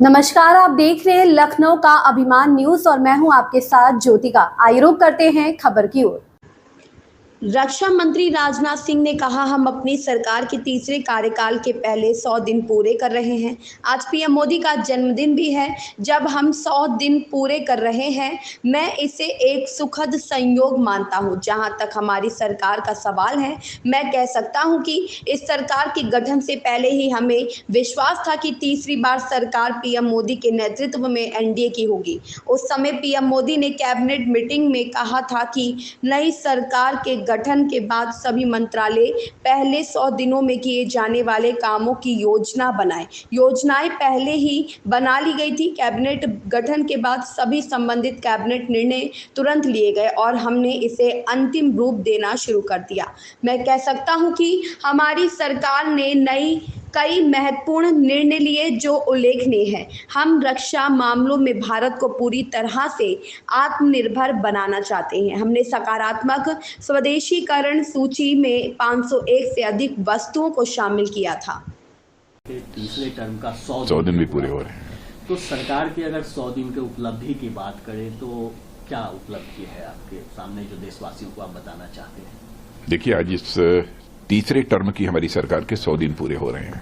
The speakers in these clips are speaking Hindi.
नमस्कार, आप देख रहे हैं लखनऊ का अभिमान न्यूज और मैं हूं आपके साथ ज्योतिका। आइए रुक करते हैं खबर की ओर। रक्षा मंत्री राजनाथ सिंह ने कहा, हम अपनी सरकार के तीसरे कार्यकाल के पहले 100 दिन पूरे कर रहे हैं। आज पीएम मोदी का जन्मदिन भी है। जब हम 100 दिन पूरे कर रहे हैं, मैं इसे एक सुखद संयोग मानता हूं। जहां तक हमारी सरकार का सवाल है, मैं कह सकता हूं कि इस सरकार के गठन से पहले ही हमें विश्वास था कि तीसरी बार सरकार पीएम मोदी के नेतृत्व में एनडीए की होगी। उस समय पीएम मोदी ने कैबिनेट मीटिंग में कहा था कि नई सरकार के गठन के बाद सभी मंत्रालय पहले 100 दिनों में किए जाने वाले कामों की योजना बनाएं। योजनाएं पहले ही बना ली गई थी। कैबिनेट गठन के बाद सभी संबंधित कैबिनेट निर्णय तुरंत लिए गए और हमने इसे अंतिम रूप देना शुरू कर दिया। मैं कह सकता हूं कि हमारी सरकार ने कई महत्वपूर्ण निर्णय लिए जो उल्लेखनीय है। हम रक्षा मामलों में भारत को पूरी तरह से आत्मनिर्भर बनाना चाहते हैं। हमने सकारात्मक स्वदेशीकरण सूची में 501 से अधिक वस्तुओं को शामिल किया था। तीसरे टर्म का 100 दिन भी पूरे हो रहे हैं। तो सरकार की अगर 100 दिन के उपलब्धि की बात करें तो क्या उपलब्धि है आपके सामने जो देशवासियों को आप बताना चाहते हैं? देखिए, आज इस तीसरे टर्म की हमारी सरकार के 100 दिन पूरे हो रहे हैं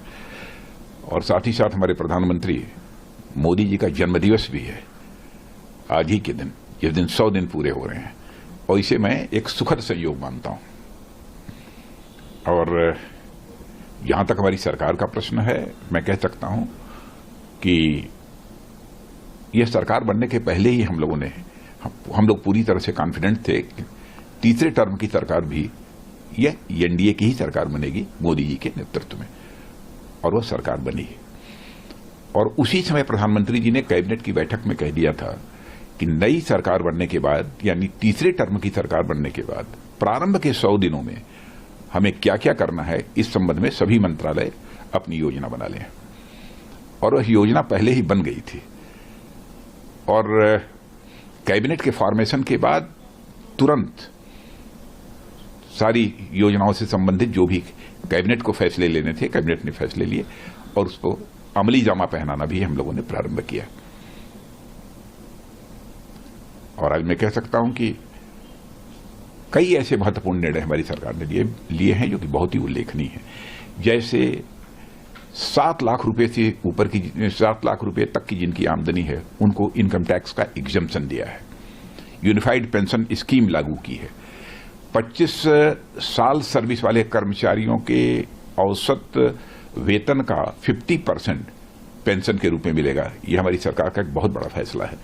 और साथ ही साथ हमारे प्रधानमंत्री मोदी जी का जन्मदिवस भी है आज ही के दिन, जिस दिन 100 दिन पूरे हो रहे हैं, और इसे मैं एक सुखद संयोग मानता हूं। और जहां तक हमारी सरकार का प्रश्न है, मैं कह सकता हूं कि यह सरकार बनने के पहले ही हम लोग पूरी तरह से कॉन्फिडेंट थे कि तीसरे टर्म की सरकार भी यह एनडीए की ही सरकार बनेगी मोदी जी के नेतृत्व में, और वह सरकार बनी। और उसी समय प्रधानमंत्री जी ने कैबिनेट की बैठक में कह दिया था कि नई सरकार बनने के बाद, यानी तीसरे टर्म की सरकार बनने के बाद प्रारंभ के 100 दिनों में हमें क्या क्या करना है, इस संबंध में सभी मंत्रालय अपनी योजना बना लें। और वह योजना पहले ही बन गई थी और कैबिनेट के फॉर्मेशन के बाद तुरंत सारी योजनाओं से संबंधित जो भी कैबिनेट को फैसले लेने थे, कैबिनेट ने फैसले लिए और उसको अमली जामा पहनाना भी हम लोगों ने प्रारंभ किया। और आज मैं कह सकता हूं कि कई ऐसे महत्वपूर्ण निर्णय हमारी सरकार ने लिए हैं जो कि बहुत ही उल्लेखनीय हैं। जैसे 7 लाख रुपए से ऊपर की 7 लाख रुपए तक की जिनकी आमदनी है, उनको इनकम टैक्स का एग्जम्पशन दिया है। यूनिफाइड पेंशन स्कीम लागू की है। 25 साल सर्विस वाले कर्मचारियों के औसत वेतन का 50% पेंशन के रूप में मिलेगा। यह हमारी सरकार का एक बहुत बड़ा फैसला है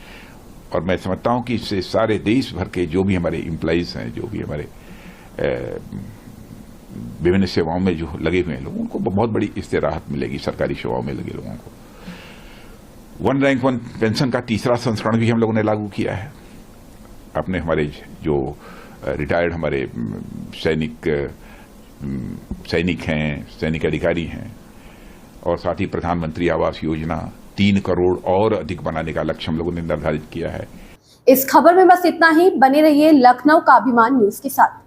और मैं समझता हूं कि इससे सारे देश भर के जो भी हमारे एम्प्लॉइज हैं, जो भी हमारे विभिन्न सेवाओं में जो लगे हुए हैं लोग, उनको बहुत बड़ी इससे राहत मिलेगी। सरकारी सेवाओं में लगे लोगों को 1 रैंक 1 पेंशन का तीसरा संस्करण भी हम लोगों ने लागू किया है। अपने हमारे जो रिटायर्ड हमारे सैनिक हैं, सैनिक अधिकारी हैं, और साथ ही प्रधानमंत्री आवास योजना 3 करोड़ और अधिक बनाने का लक्ष्य हम लोगों ने निर्धारित किया है। इस खबर में बस इतना ही। बने रहिए लखनऊ का अभिमान न्यूज के साथ।